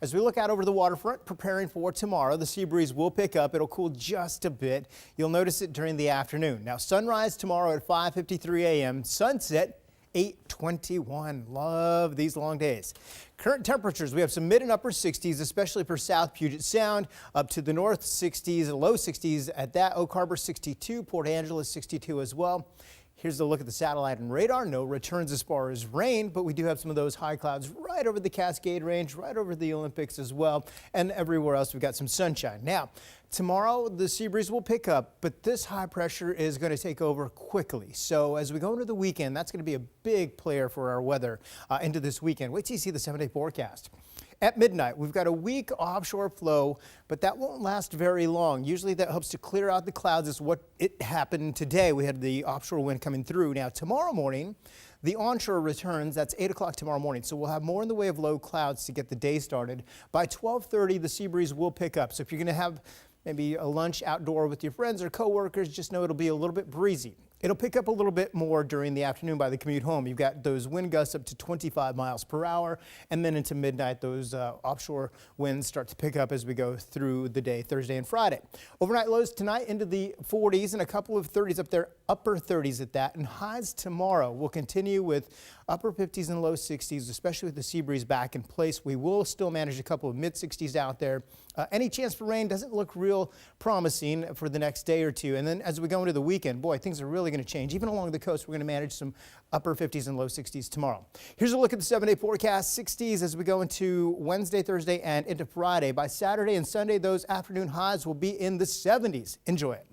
As we look out over the waterfront, preparing for tomorrow, the sea breeze will pick up. It'll cool just a bit. You'll notice it during the afternoon. Now, sunrise tomorrow at 5:53 a.m., sunset 8:21. Love these long days. Current temperatures, we have some mid and upper 60s, especially for South Puget Sound, up to the north 60s and low 60s at that. Oak Harbor 62, Port Angeles 62 as well. Here's a look at the satellite and radar. No returns as far as rain, but we do have some of those high clouds right over the Cascade Range, right over the Olympics as well, and everywhere else we've got some sunshine. Now, tomorrow the sea breeze will pick up, but this high pressure is going to take over quickly. So as we go into the weekend, that's going to be a big player for our weather into this weekend. Wait till you see the 7-day forecast. At midnight, we've got a weak offshore flow, but that won't last very long. Usually that helps to clear out the clouds. Is what it happened today. We had the offshore wind coming through. Now, tomorrow morning, the onshore returns. That's 8 o'clock tomorrow morning. So we'll have more in the way of low clouds to get the day started. By 12:30, the sea breeze will pick up. So if you're going to have maybe a lunch outdoor with your friends or coworkers, just know it'll be a little bit breezy. It'll pick up a little bit more during the afternoon by the commute home. You've got those wind gusts up to 25 miles per hour, and then into midnight, those offshore winds start to pick up as we go through the day, Thursday and Friday. Overnight lows tonight into the 40s and a couple of 30s up there, upper 30s at that, and highs tomorrow will continue with upper 50s and low 60s, especially with the sea breeze back in place. We will still manage a couple of mid 60s out there. Any chance for rain doesn't look real promising for the next day or two. And then as we go into the weekend, boy, things are really going to change. Even along the coast, we're going to manage some upper 50s and low 60s tomorrow. Here's a look at the 7-day forecast. 60s as we go into Wednesday, Thursday, and into Friday. By Saturday and Sunday, those afternoon highs will be in the 70s. Enjoy it.